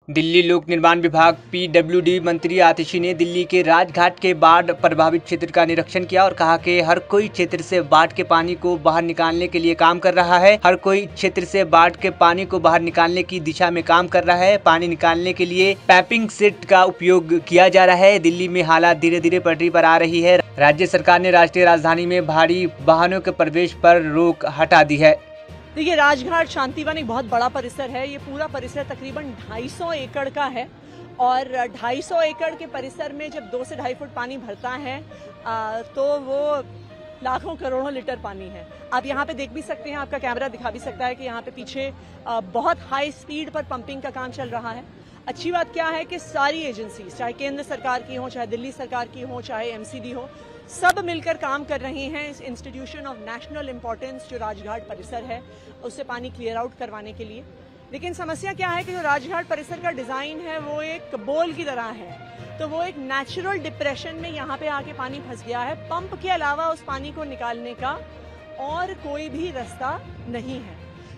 दिल्ली लोक निर्माण विभाग पीडब्ल्यूडी मंत्री आतिशी ने दिल्ली के राजघाट के बाढ़ प्रभावित क्षेत्र का निरीक्षण किया और कहा कि हर कोई क्षेत्र से बाढ़ के पानी को बाहर निकालने के लिए काम कर रहा है। हर कोई क्षेत्र से बाढ़ के पानी को बाहर निकालने की दिशा में काम कर रहा है। पानी निकालने के लिए पैपिंग सेट का उपयोग किया जा रहा है। दिल्ली में हालात धीरे धीरे पटरी पर आ रही है। राज्य सरकार ने राष्ट्रीय राजधानी में भारी वाहनों के प्रवेश पर रोक हटा दी है। देखिए, राजघाट शांतिवन एक बहुत बड़ा परिसर है। ये पूरा परिसर तकरीबन 250 एकड़ का है और 250 एकड़ के परिसर में जब 2 से 2.5 फुट पानी भरता है तो वो लाखों करोड़ों लीटर पानी है। आप यहाँ पे देख भी सकते हैं, आपका कैमरा दिखा भी सकता है कि यहाँ पे पीछे बहुत हाई स्पीड पर पंपिंग का काम चल रहा है। अच्छी बात क्या है कि सारी एजेंसी, चाहे केंद्र सरकार की हो, चाहे दिल्ली सरकार की हो, चाहे एमसीडी हो, सब मिलकर काम कर रहे हैं इस इंस्टीट्यूशन ऑफ नेशनल इंपॉर्टेंस जो राजघाट परिसर है उससे पानी क्लियर आउट करवाने के लिए। लेकिन समस्या क्या है कि जो राजघाट परिसर का डिजाइन है वो एक बोल की तरह है, तो वो एक नेचुरल डिप्रेशन में यहाँ पे आके पानी फंस गया है। पंप के अलावा उस पानी को निकालने का और कोई भी रास्ता नहीं है।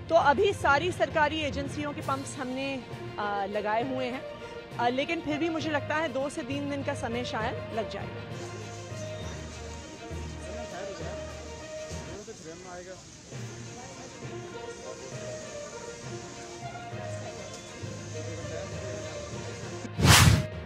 तो अभी सारी सरकारी एजेंसियों के पंप्स हमने लगाए हुए हैं, लेकिन फिर भी मुझे लगता है 2 से 3 दिन का समय शायद लग जाएगा।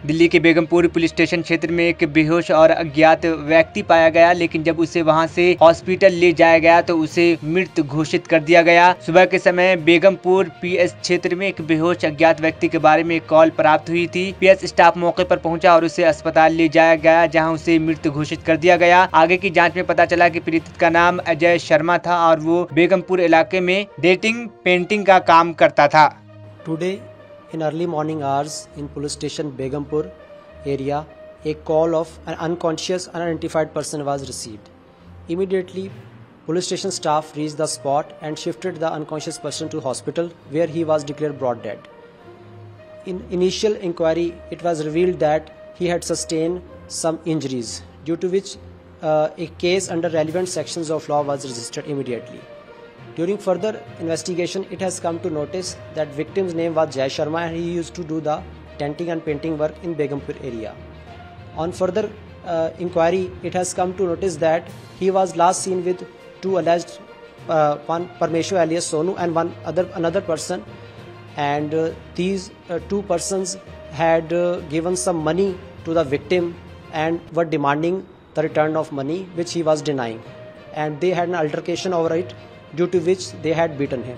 दिल्ली के बेगमपुर पुलिस स्टेशन क्षेत्र में एक बेहोश और अज्ञात व्यक्ति पाया गया, लेकिन जब उसे वहां से हॉस्पिटल ले जाया गया तो उसे मृत घोषित कर दिया गया। सुबह के समय बेगमपुर पीएस क्षेत्र में एक बेहोश अज्ञात व्यक्ति के बारे में एक कॉल प्राप्त हुई थी। पीएस स्टाफ मौके पर पहुंचा और उसे अस्पताल ले जाया गया, जहां उसे मृत घोषित कर दिया गया। आगे की जाँच में पता चला कि पीड़ित का नाम अजय शर्मा था और वो बेगमपुर इलाके में डेटिंग पेंटिंग का काम करता था। In early morning hours in police station Begumpur area, a call of an unconscious unidentified person was received. Immediately, police station staff reached the spot and shifted the unconscious person to hospital where he was declared brought dead. In initial inquiry, it was revealed that he had sustained some injuries, due to which a case under relevant sections of law was registered immediately. During further investigation, it has come to notice that victim's name was Jai Sharma and he used to do the tenting and painting work in Begumpur area. On further inquiry, it has come to notice that he was last seen with 2 alleged, one Parmeshwar alias Sonu and another person, and these 2 persons had given some money to the victim and were demanding the return of money, which he was denying, and they had an altercation over it, due to which they had beaten him.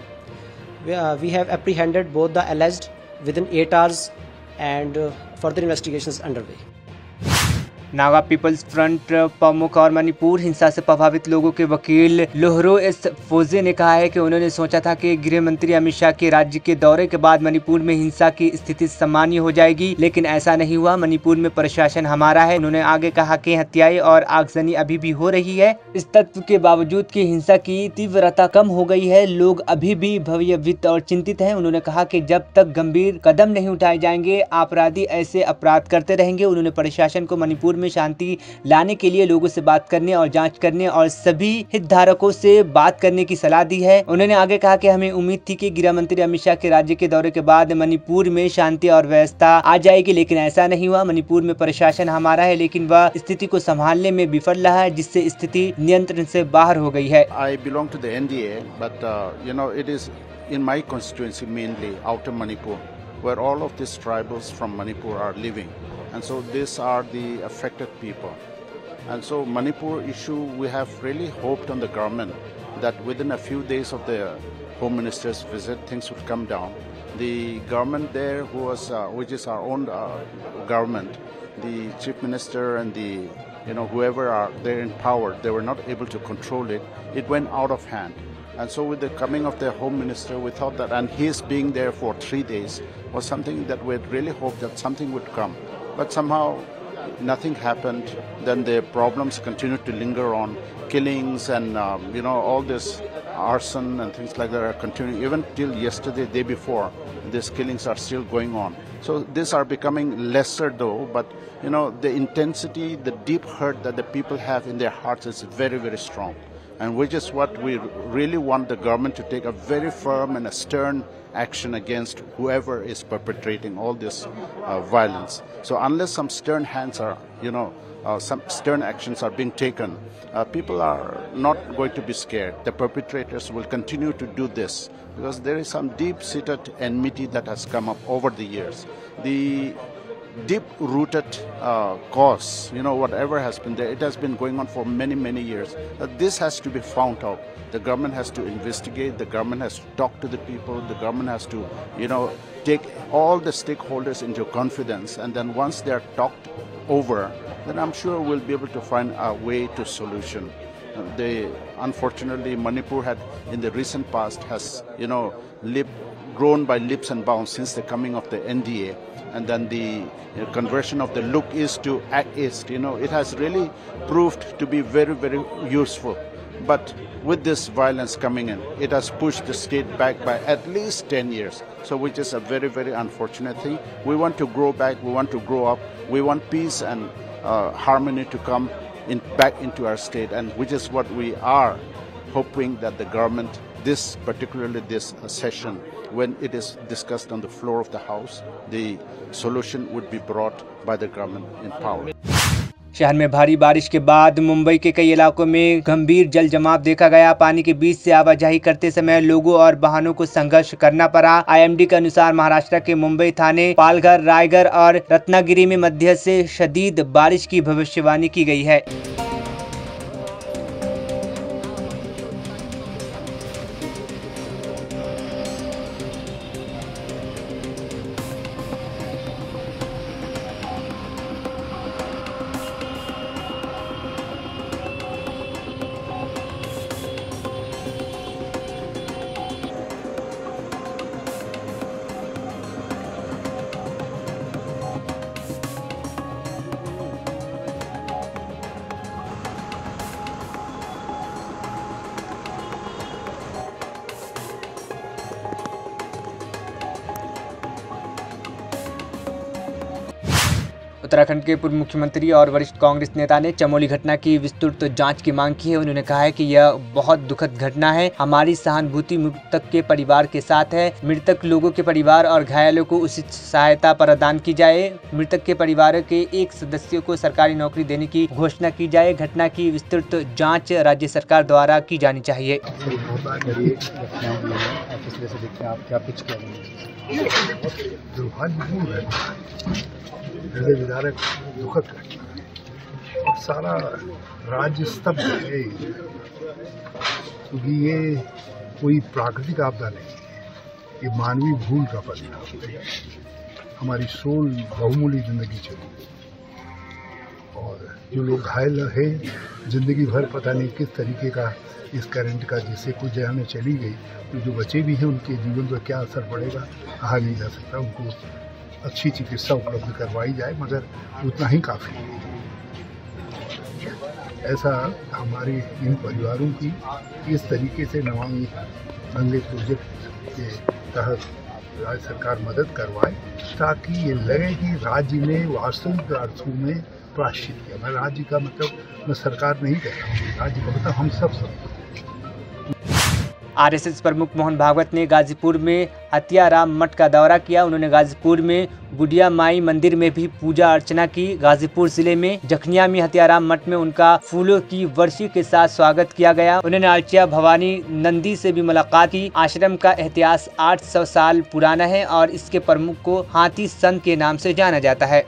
We have apprehended both the alleged within 8 hours and further investigations underway. Naga people's front प्रमुख और मणिपुर हिंसा से प्रभावित लोगों के वकील लोहरो S फोजे ने कहा है कि उन्होंने सोचा था कि गृह मंत्री अमित शाह के राज्य के दौरे के बाद मणिपुर में हिंसा की स्थिति सामान्य हो जाएगी, लेकिन ऐसा नहीं हुआ। मणिपुर में प्रशासन हमारा है। उन्होंने आगे कहा कि हत्याएं और आगजनी अभी भी हो रही है। इस तथ्य के बावजूद कि हिंसा की तीव्रता कम हो गई है, लोग अभी भी भयभीत और चिंतित हैं। उन्होंने कहा कि जब तक गंभीर कदम नहीं उठाए जाएंगे, अपराधी ऐसे अपराध करते रहेंगे। उन्होंने प्रशासन को मणिपुर में शांति लाने के लिए लोगों से बात करने और जांच करने और सभी हितधारकों से बात करने की सलाह दी है। उन्होंने आगे कहा कि हमें उम्मीद थी कि गृह मंत्री अमित शाह के राज्य के दौरे के बाद मणिपुर में शांति और व्यवस्था आ जाएगी, लेकिन ऐसा नहीं हुआ। मणिपुर में प्रशासन हमारा है, लेकिन वह स्थिति को संभालने में विफल रहा है, जिससे स्थिति नियंत्रण से बाहर हो गई है। I belong to the NDA, but it is in my constituency mainly outer Manipur, where all of these tribals from Manipur are living. And so these are the affected people. And so Manipur issue, we have really hoped on the government that within a few days of the Home Minister's visit, things would come down. The government there, which is our own government, the Chief Minister and the whoever are there in power, they were not able to control it. It went out of hand. And so with the coming of the Home Minister, we thought that, and his being there for 3 days was something that we had really hoped that something would come. But somehow nothing happened. Then the problems continued to linger on. Killings and all this arson and things like that are continuing. Even till yesterday, day before, these killings are still going on. So these are becoming lesser though, but the intensity, the deep hurt that the people have in their hearts is very, very strong. And which is what we really want the government to take a very firm and a stern action against whoever is perpetrating all this violence. So unless some stern hands are, some stern actions are being taken, people are not going to be scared. The perpetrators will continue to do this because there is some deep-seated enmity that has come up over the years. The deep-rooted cause, whatever has been there, it has been going on for many, many years. This has to be found out. The government has to investigate, the government has to talk to the people, the government has to, take all the stakeholders into confidence, and then once they are talked over, then I'm sure we'll be able to find a way to solution. Unfortunately, Manipur had, in the recent past, has, grown by leaps and bounds since the coming of the NDA. And then the conversion of the look east to act east, it has really proved to be very, very useful. But with this violence coming in, it has pushed the state back by at least 10 years. So which is a very, very unfortunate thing. We want to grow back, we want to grow up, we want peace and harmony to come back into our state, and which is what we are hoping that the government, particularly this session, when it is discussed on the floor of the House, the solution would be brought by the government in power. शहर में भारी बारिश के बाद मुंबई के कई इलाकों में गंभीर जल जमाव देखा गया। पानी के बीच से आवाजाही करते समय लोगों और वाहनों को संघर्ष करना पड़ा। आईएमडी के अनुसार महाराष्ट्र के मुंबई, थाने, पालघर, रायगढ़ और रत्नागिरी में मध्य से शदीद बारिश की भविष्यवाणी की गई है। उत्तराखंड के पूर्व मुख्यमंत्री और वरिष्ठ कांग्रेस नेता ने चमोली घटना की विस्तृत जांच की मांग की है। उन्होंने कहा है कि यह बहुत दुखद घटना है। हमारी सहानुभूति मृतक के परिवार के साथ है। मृतक लोगों के परिवार और घायलों को उचित सहायता प्रदान की जाए। मृतक के परिवार के एक सदस्य को सरकारी नौकरी देने की घोषणा की जाए। घटना की विस्तृत जाँच राज्य सरकार द्वारा की जानी चाहिए। हृदय विदारक दुखद घटना और सारा राज्य स्तब्ध है, क्योंकि ये कोई प्राकृतिक आपदा नहीं है, ये मानवीय भूल का परिणाम है। हमारी 16 बहुमूल्य जिंदगी चली और जो लोग घायल है, जिंदगी भर पता नहीं किस तरीके का इस करंट का जिससे कुछ जगह में चली गई, तो जो बचे भी हैं उनके जीवन पर क्या असर पड़ेगा कहा नहीं जा सकता। उनको अच्छी चिकित्सा उपलब्ध करवाई जाए, मगर उतना ही काफ़ी है। ऐसा हमारे इन परिवारों की इस तरीके से नमामि गंगे प्रोजेक्ट के तहत राज्य सरकार मदद करवाए, ताकि ये लगे कि राज्य ने वास्तविक अर्थों में प्रायश्चित किया। मैं राज्य का मतलब मैं सरकार नहीं कह रहा हूँ, राज्य का मतलब हम सब। आरएसएस प्रमुख मोहन भागवत ने गाजीपुर में हत्याराम मठ का दौरा किया। उन्होंने गाजीपुर में बुढ़िया माई मंदिर में भी पूजा अर्चना की। गाजीपुर जिले में जखनिया में हत्याराम मठ में उनका फूलों की वर्षी के साथ स्वागत किया गया। उन्होंने आलचिया भवानी नंदी से भी मुलाकात की। आश्रम का इतिहास 800 साल पुराना है और इसके प्रमुख को हाथी संघ के नाम से जाना जाता है।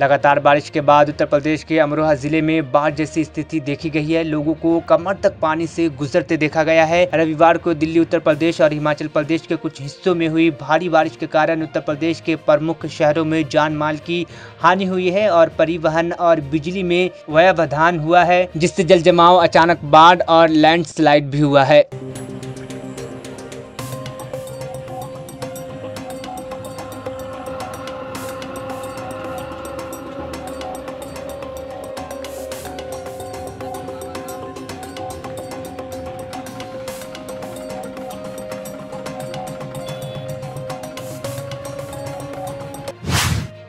लगातार बारिश के बाद उत्तर प्रदेश के अमरोहा जिले में बाढ़ जैसी स्थिति देखी गई है। लोगों को कमर तक पानी से गुजरते देखा गया है। रविवार को दिल्ली, उत्तर प्रदेश और हिमाचल प्रदेश के कुछ हिस्सों में हुई भारी बारिश के कारण उत्तर प्रदेश के प्रमुख शहरों में जान माल की हानि हुई है और परिवहन और बिजली में व्यवधान हुआ है, जिससे जल जमाव, अचानक बाढ़ और लैंडस्लाइड भी हुआ है।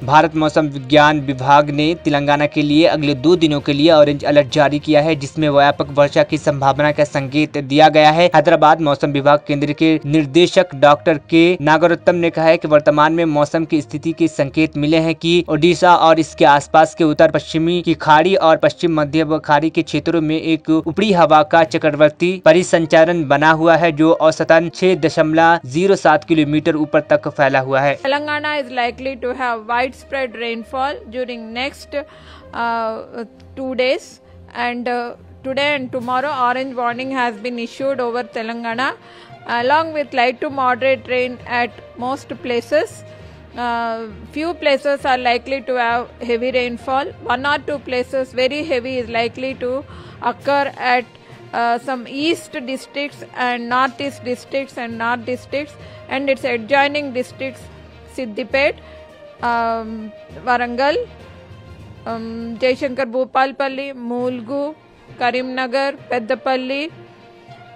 भारत मौसम विज्ञान विभाग ने तेलंगाना के लिए अगले 2 दिनों के लिए ऑरेंज अलर्ट जारी किया है, जिसमें व्यापक वर्षा की संभावना का संकेत दिया गया है। हैदराबाद मौसम विभाग केंद्र के निर्देशक डॉक्टर के नागरोत्तम ने कहा है कि वर्तमान में मौसम की स्थिति के संकेत मिले हैं कि ओडिशा और इसके आसपास के उत्तर पश्चिमी की खाड़ी और पश्चिम मध्य खाड़ी के क्षेत्रों में एक ऊपरी हवा का चक्रवर्ती परिसंचरण बना हुआ है, जो औसतन 6.07 किलोमीटर ऊपर तक फैला हुआ है। Telangana is likely to have widespread rainfall during next 2 days, and today and tomorrow orange warning has been issued over Telangana, along with light to moderate rain at most places. Few places are likely to have heavy rainfall. 1 or 2 places very heavy is likely to occur at some east districts and northeast districts and north districts and its adjoining districts, Siddipet, Warangal, Jaishankar Bhopalpalli, Mulgu, Karimnagar, Peddapalli,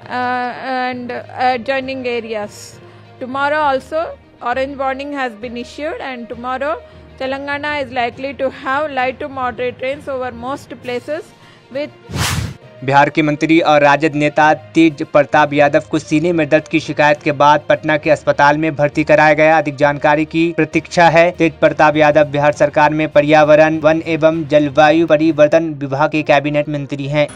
and adjoining areas. Tomorrow also orange warning has been issued, and tomorrow Telangana is likely to have light to moderate rains over most places with Bihar के मंत्री और राजद नेता तेज प्रताप यादव को सीने में दर्द की शिकायत के बाद पटना के अस्पताल में भर्ती कराया गया। अधिक जानकारी की प्रतीक्षा है। तेज प्रताप यादव बिहार सरकार में पर्यावरण, वन एवं जलवायु परिवर्तन विभाग के कैबिनेट मंत्री हैं।